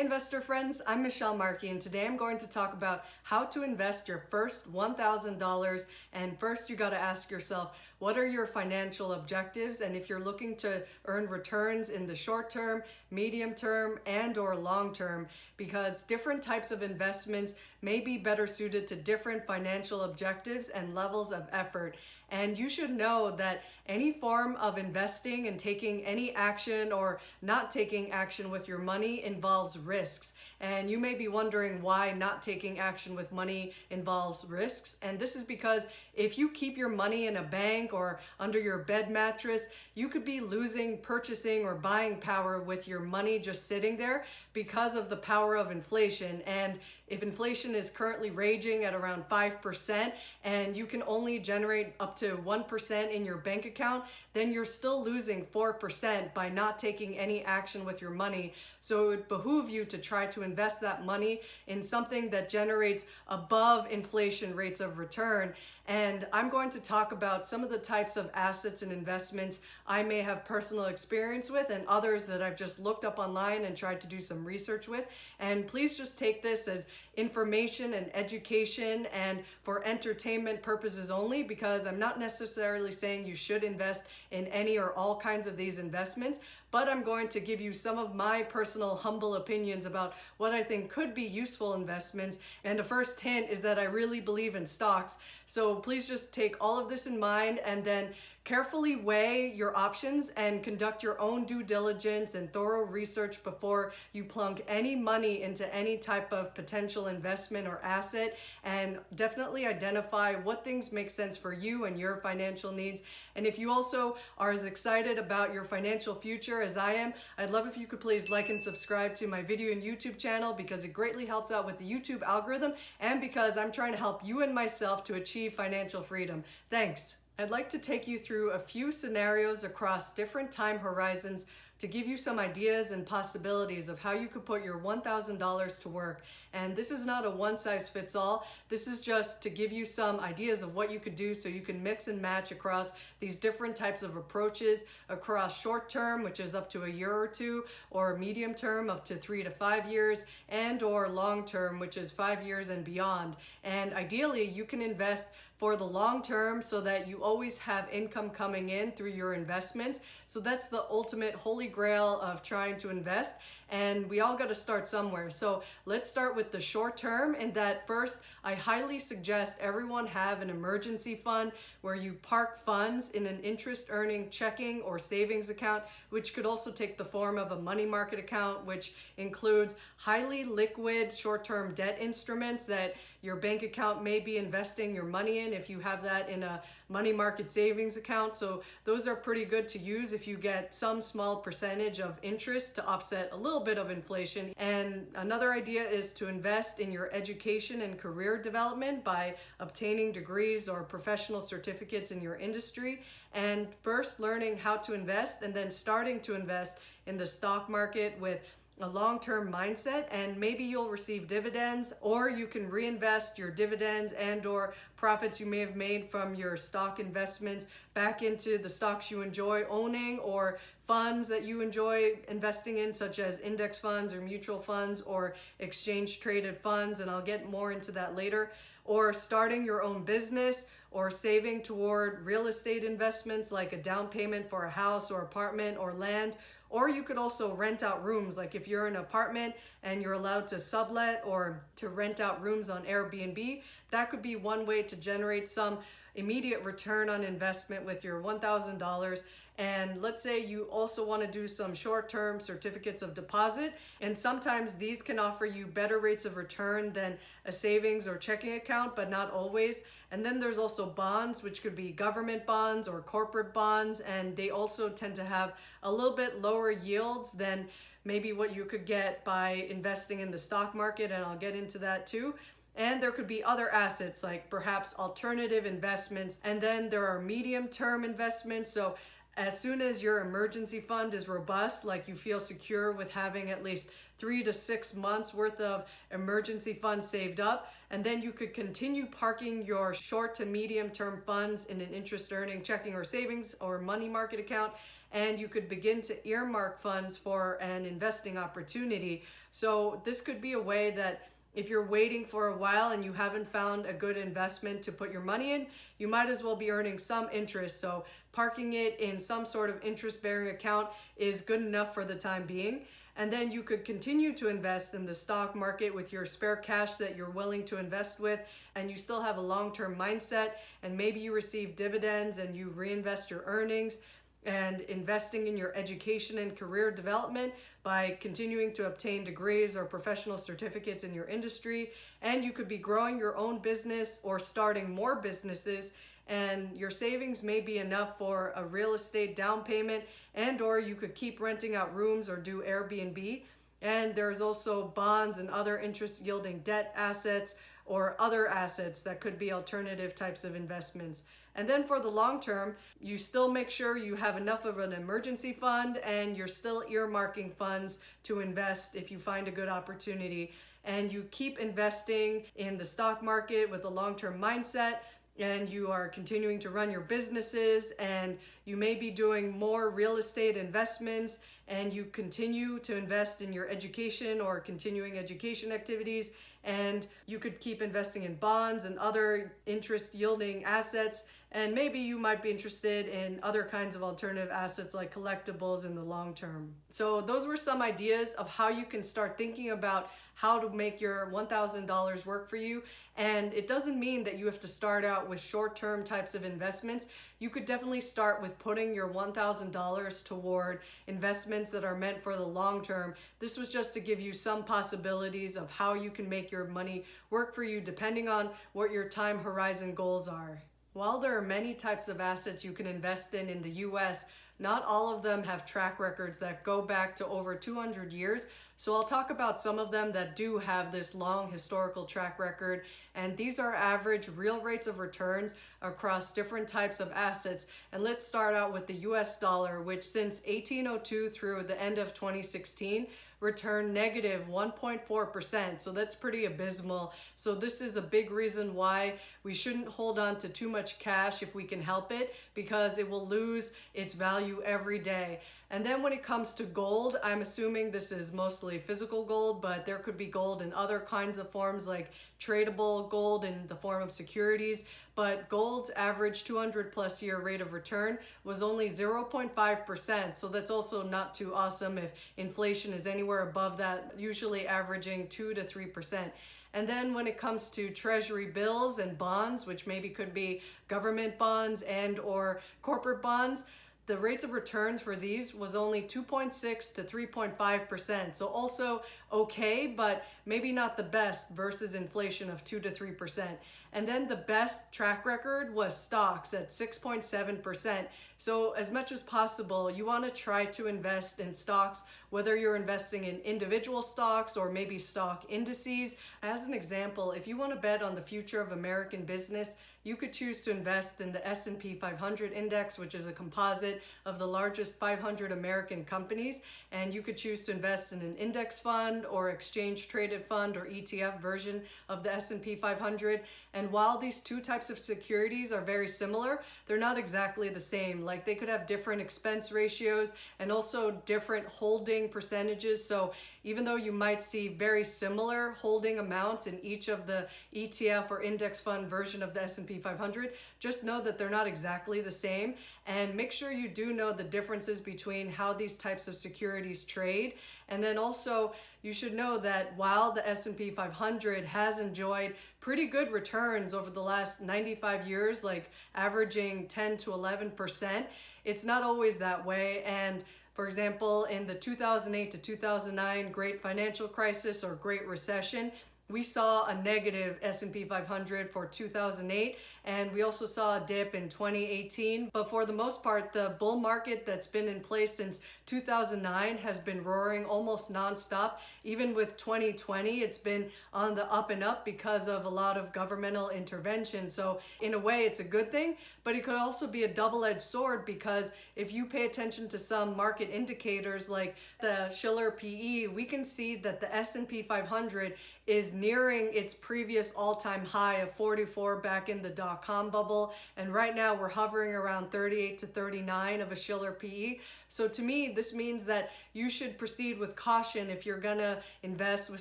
investor friends, I'm Michelle Markey, and today I'm going to talk about how to invest your first $1,000. And first you got to ask yourself, what are your financial objectives? And if you're looking to earn returns in the short term, medium term, and or long term, because different types of investments may be better suited to different financial objectives and levels of effort. And you should know that any form of investing and taking any action or not taking action with your money involves risks. And you may be wondering why not taking action with money involves risks. And this is because if you keep your money in a bank or under your bed mattress, you could be losing purchasing or buying power with your money just sitting there because of the power of inflation. And if inflation is currently raging at around 5% and you can only generate up to 1% in your bank account, then you're still losing 4% by not taking any action with your money. So it would behoove you to try to invest that money in something that generates above inflation rates of return. And I'm going to talk about some of the types of assets and investments I may have personal experience with and others that I've just looked up online and tried to do some research with. And please just take this as information and education and for entertainment purposes only, because I'm not necessarily saying you should invest in any or all kinds of these investments, but I'm going to give you some of my personal humble opinions about what I think could be useful investments. And the first hint is that I really believe in stocks. So please just take all of this in mind and then carefully weigh your options and conduct your own due diligence and thorough research before you plunk any money into any type of potential investment or asset, and definitely identify what things make sense for you and your financial needs. And if you also are as excited about your financial future as I am, I'd love if you could please like and subscribe to my video and YouTube channel, because it greatly helps out with the YouTube algorithm and because I'm trying to help you and myself to achieve financial freedom. Thanks. I'd like to take you through a few scenarios across different time horizons to give you some ideas and possibilities of how you could put your $1,000 to work. And this is not a one-size-fits-all. This is just to give you some ideas of what you could do so you can mix and match across these different types of approaches across short term, which is up to a year or two, or medium term up to 3 to 5 years, and or long term, which is 5 years and beyond. And ideally, you can invest for the long term so that you always have income coming in through your investments. So that's the ultimate holy grail of trying to invest. And we all got to start somewhere. So let's start with the short term. And that first, I highly suggest everyone have an emergency fund where you park funds in an interest earning checking or savings account, which could also take the form of a money market account, which includes highly liquid short-term debt instruments that your bank account may be investing your money in if you have that in a money market savings account. So those are pretty good to use if you get some small percentage of interest to offset a little bit of inflation. And another idea is to invest in your education and career development by obtaining degrees or professional certificates in your industry, and first learning how to invest and then starting to invest in the stock market with a long-term mindset, and maybe you'll receive dividends, or you can reinvest your dividends and or profits you may have made from your stock investments back into the stocks you enjoy owning or funds that you enjoy investing in, such as index funds or mutual funds or exchange traded funds, and I'll get more into that later, or starting your own business or saving toward real estate investments like a down payment for a house or apartment or land. Or you could also rent out rooms, like if you're in an apartment and you're allowed to sublet or to rent out rooms on Airbnb, that could be one way to generate some immediate return on investment with your $1,000. And let's say you also want to do some short-term certificates of deposit, and sometimes these can offer you better rates of return than a savings or checking account, but not always. And then there's also bonds, which could be government bonds or corporate bonds, and they also tend to have a little bit lower yields than maybe what you could get by investing in the stock market, and I'll get into that too. And there could be other assets like perhaps alternative investments, and then there are medium-term investments. So as soon as your emergency fund is robust, like you feel secure with having at least 3 to 6 months worth of emergency funds saved up, and then you could continue parking your short to medium term funds in an interest earning checking or savings or money market account. and you could begin to earmark funds for an investing opportunity. So this could be a way that if you're waiting for a while and you haven't found a good investment to put your money in, you might as well be earning some interest. So parking it in some sort of interest-bearing account is good enough for the time being. And then you could continue to invest in the stock market with your spare cash that you're willing to invest with, and you still have a long-term mindset, and maybe you receive dividends and you reinvest your earnings, and investing in your education and career development by continuing to obtain degrees or professional certificates in your industry. And you could be growing your own business or starting more businesses, and your savings may be enough for a real estate down payment, and or you could keep renting out rooms or do Airbnb. And there's also bonds and other interest yielding debt assets or other assets that could be alternative types of investments. And then for the long term, you still make sure you have enough of an emergency fund and you're still earmarking funds to invest if you find a good opportunity. And you keep investing in the stock market with a long-term mindset, and you are continuing to run your businesses, and you may be doing more real estate investments, and you continue to invest in your education or continuing education activities, and you could keep investing in bonds and other interest yielding assets. And maybe you might be interested in other kinds of alternative assets like collectibles in the long term. So those were some ideas of how you can start thinking about how to make your $1,000 work for you. And it doesn't mean that you have to start out with short-term types of investments. You could definitely start with putting your $1,000 toward investments that are meant for the long term. This was just to give you some possibilities of how you can make your money work for you depending on what your time horizon goals are. While there are many types of assets you can invest in the US, not all of them have track records that go back to over 200 years. So I'll talk about some of them that do have this long historical track record. And these are average real rates of returns across different types of assets. And let's start out with the US dollar, which since 1802 through the end of 2016, returned negative 1.4%. So that's pretty abysmal. So this is a big reason why we shouldn't hold on to too much cash if we can help it, because it will lose its value every day. And then when it comes to gold, I'm assuming this is mostly physical gold, but there could be gold in other kinds of forms like tradable gold in the form of securities. But gold's average 200 plus year rate of return was only 0.5%. So that's also not too awesome if inflation is anywhere above that, usually averaging 2 to 3%. And then when it comes to treasury bills and bonds, which maybe could be government bonds and or corporate bonds, the rates of returns for these was only 2.6 to 3.5%. So also okay, but maybe not the best versus inflation of 2 to 3%. And then the best track record was stocks at 6.7%. So as much as possible, you want to try to invest in stocks, whether you're investing in individual stocks or maybe stock indices. As an example, if you want to bet on the future of American business, you could choose to invest in the S&P 500 index, which is a composite of the largest 500 American companies. And you could choose to invest in an index fund or exchange traded fund or ETF version of the S&P 500. And while these two types of securities are very similar, they're not exactly the same. Like they could have different expense ratios and also different holding percentages. So even though you might see very similar holding amounts in each of the ETF or index fund version of the S&P 500, just know that they're not exactly the same, and make sure you do know the differences between how these types of securities trade. And then also you should know that while the S&P 500 has enjoyed pretty good returns over the last 95 years, like averaging 10 to 11%, it's not always that way. And for example, in the 2008 to 2009 Great Financial Crisis or Great Recession, we saw a negative S&P 500 for 2008, and we also saw a dip in 2018. But for the most part, the bull market that's been in place since 2009 has been roaring almost nonstop. Even with 2020, it's been on the up and up because of a lot of governmental intervention. So in a way, it's a good thing, but it could also be a double-edged sword, because if you pay attention to some market indicators like the Shiller PE, we can see that the S&P 500 is nearing its previous all-time high of 44 back in the dot-com bubble, and right now we're hovering around 38 to 39 of a Shiller PE. So to me, this means that you should proceed with caution if you're gonna invest with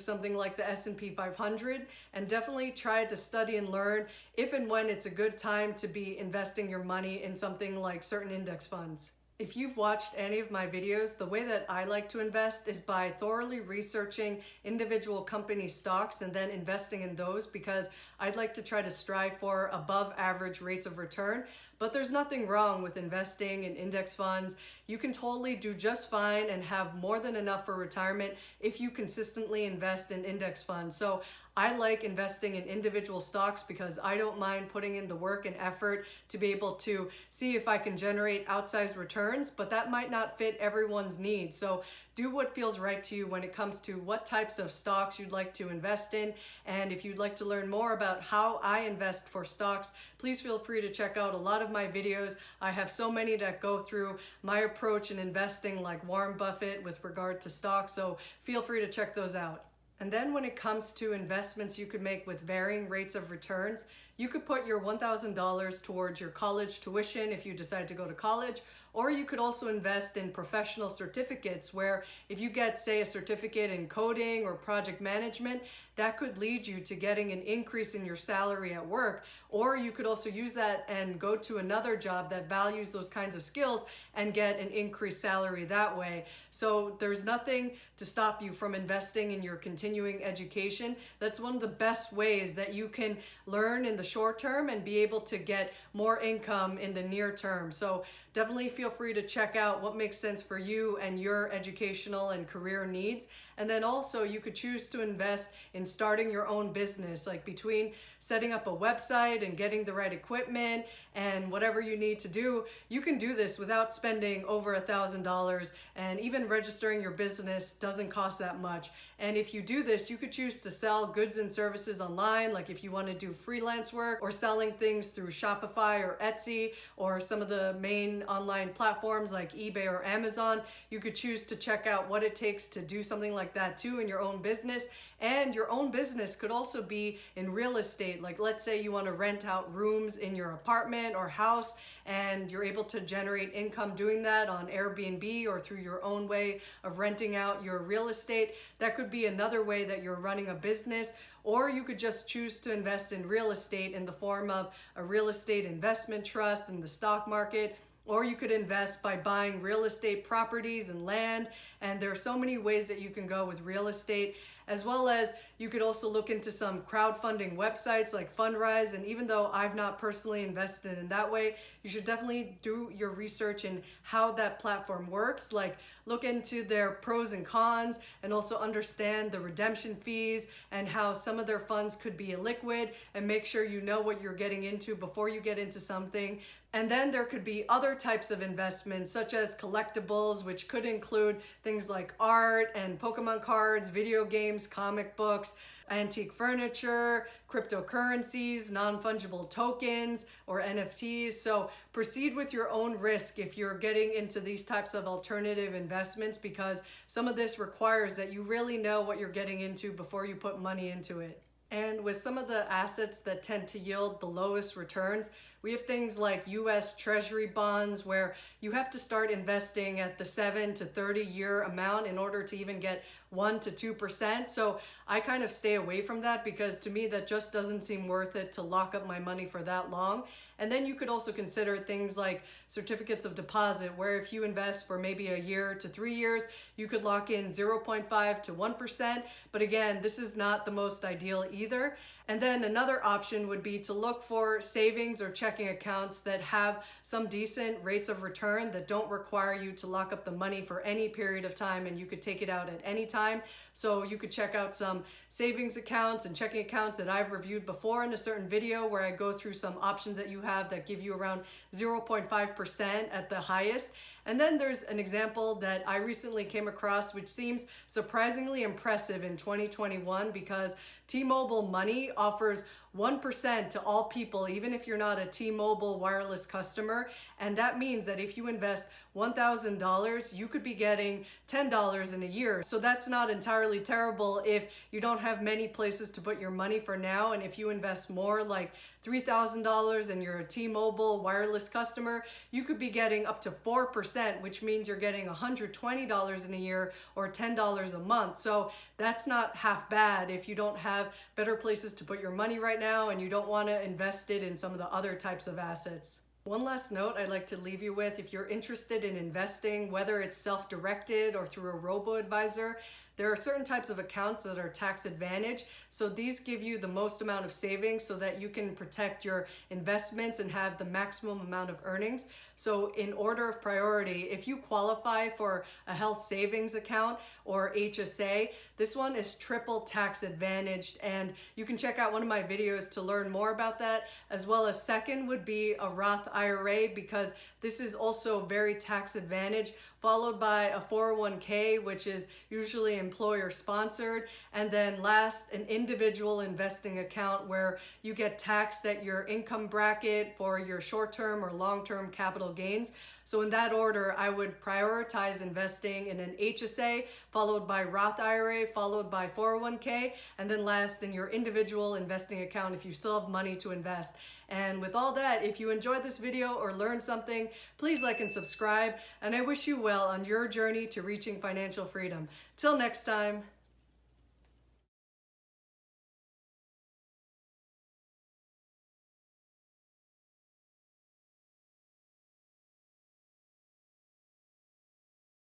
something like the S&P 500, and definitely try to study and learn if and when it's a good time to be investing your money in something like certain index funds. If you've watched any of my videos, the way that I like to invest is by thoroughly researching individual company stocks and then investing in those, because I'd like to try to strive for above average rates of return. But there's nothing wrong with investing in index funds. You can totally do just fine and have more than enough for retirement if you consistently invest in index funds. So I like investing in individual stocks because I don't mind putting in the work and effort to be able to see if I can generate outsized returns, but that might not fit everyone's needs. So do what feels right to you when it comes to what types of stocks you'd like to invest in. And if you'd like to learn more about how I invest for stocks, please feel free to check out a lot of my videos. I have so many that go through my approach in investing, like Warren Buffett with regard to stocks, so feel free to check those out. And then when it comes to investments you could make with varying rates of returns, you could put your $1,000 towards your college tuition if you decide to go to college, or you could also invest in professional certificates where if you get, say, a certificate in coding or project management, that could lead you to getting an increase in your salary at work. Or you could also use that and go to another job that values those kinds of skills and get an increased salary that way. So there's nothing to stop you from investing in your continuing education. That's one of the best ways that you can learn in the short term and be able to get more income in the near term. So definitely feel free to check out what makes sense for you and your educational and career needs. And then also you could choose to invest in starting your own business, like between setting up a website and getting the right equipment and whatever you need to do. You can do this without spending over $1,000, and even registering your business doesn't cost that much. And if you do this, you could choose to sell goods and services online, like if you want to do freelance work or selling things through Shopify or Etsy or some of the main online platforms like eBay or Amazon. You could choose to check out what it takes to do something like that too in your own business. And your own business could also be in real estate. Like let's say you want to rent out rooms in your apartment or house, and you're able to generate income doing that on Airbnb or through your own way of renting out your real estate. That could be another way that you're running a business. Or you could just choose to invest in real estate in the form of a real estate investment trust in the stock market. Or you could invest by buying real estate properties and land. And there are so many ways that you can go with real estate, as well as you could also look into some crowdfunding websites like Fundrise. And even though I've not personally invested in that way, you should definitely do your research in how that platform works. Like look into their pros and cons, and also understand the redemption fees and how some of their funds could be illiquid, and make sure you know what you're getting into before you get into something. And then there could be other types of investments, such as collectibles, which could include things like art and Pokemon cards, video games, comic books, antique furniture, cryptocurrencies, non-fungible tokens, or NFTs. So proceed with your own risk if you're getting into these types of alternative investments, because some of this requires that you really know what you're getting into before you put money into it. And with some of the assets that tend to yield the lowest returns, we have things like US Treasury bonds, where you have to start investing at the 7 to 30 year amount in order to even get 1 to 2%. So I kind of stay away from that, because to me that just doesn't seem worth it to lock up my money for that long. And then you could also consider things like certificates of deposit, where if you invest for maybe a year to 3 years, you could lock in 0.5 to 1%. But again, this is not the most ideal either. And then another option would be to look for savings or checking accounts that have some decent rates of return that don't require you to lock up the money for any period of time, and you could take it out at any time. So you could check out some savings accounts and checking accounts that I've reviewed before in a certain video, where I go through some options that you have that give you around 0.5% at the highest. And then there's an example that I recently came across, which seems surprisingly impressive in 2021, because T-Mobile Money offers 1% to all people, even if you're not a T-Mobile wireless customer. And that means that if you invest $1,000, you could be getting $10 in a year. So that's not entirely terrible if you don't have many places to put your money for now. And if you invest more, like $3,000, and you're a T-Mobile wireless customer, you could be getting up to 4%, which means you're getting $120 in a year or $10 a month. So that's not half bad if you don't have better places to put your money right now and you don't want to invest it in some of the other types of assets. One last note I'd like to leave you with: if you're interested in investing, whether it's self-directed or through a robo-advisor, there are certain types of accounts that are tax advantage. So these give you the most amount of savings so that you can protect your investments and have the maximum amount of earnings. So in order of priority, if you qualify for a health savings account or HSA, this one is triple tax advantaged, and you can check out one of my videos to learn more about that. As well as second would be a Roth IRA, because this is also very tax advantaged, followed by a 401k, which is usually employer sponsored, and then last, an individual investing account where you get taxed at your income bracket for your short-term or long-term capital gains. So in that order, I would prioritize investing in an HSA, followed by Roth IRA, followed by 401k, and then last in your individual investing account if you still have money to invest. And with all that, if you enjoyed this video or learned something, please like and subscribe, and I wish you well on your journey to reaching financial freedom. Till next time.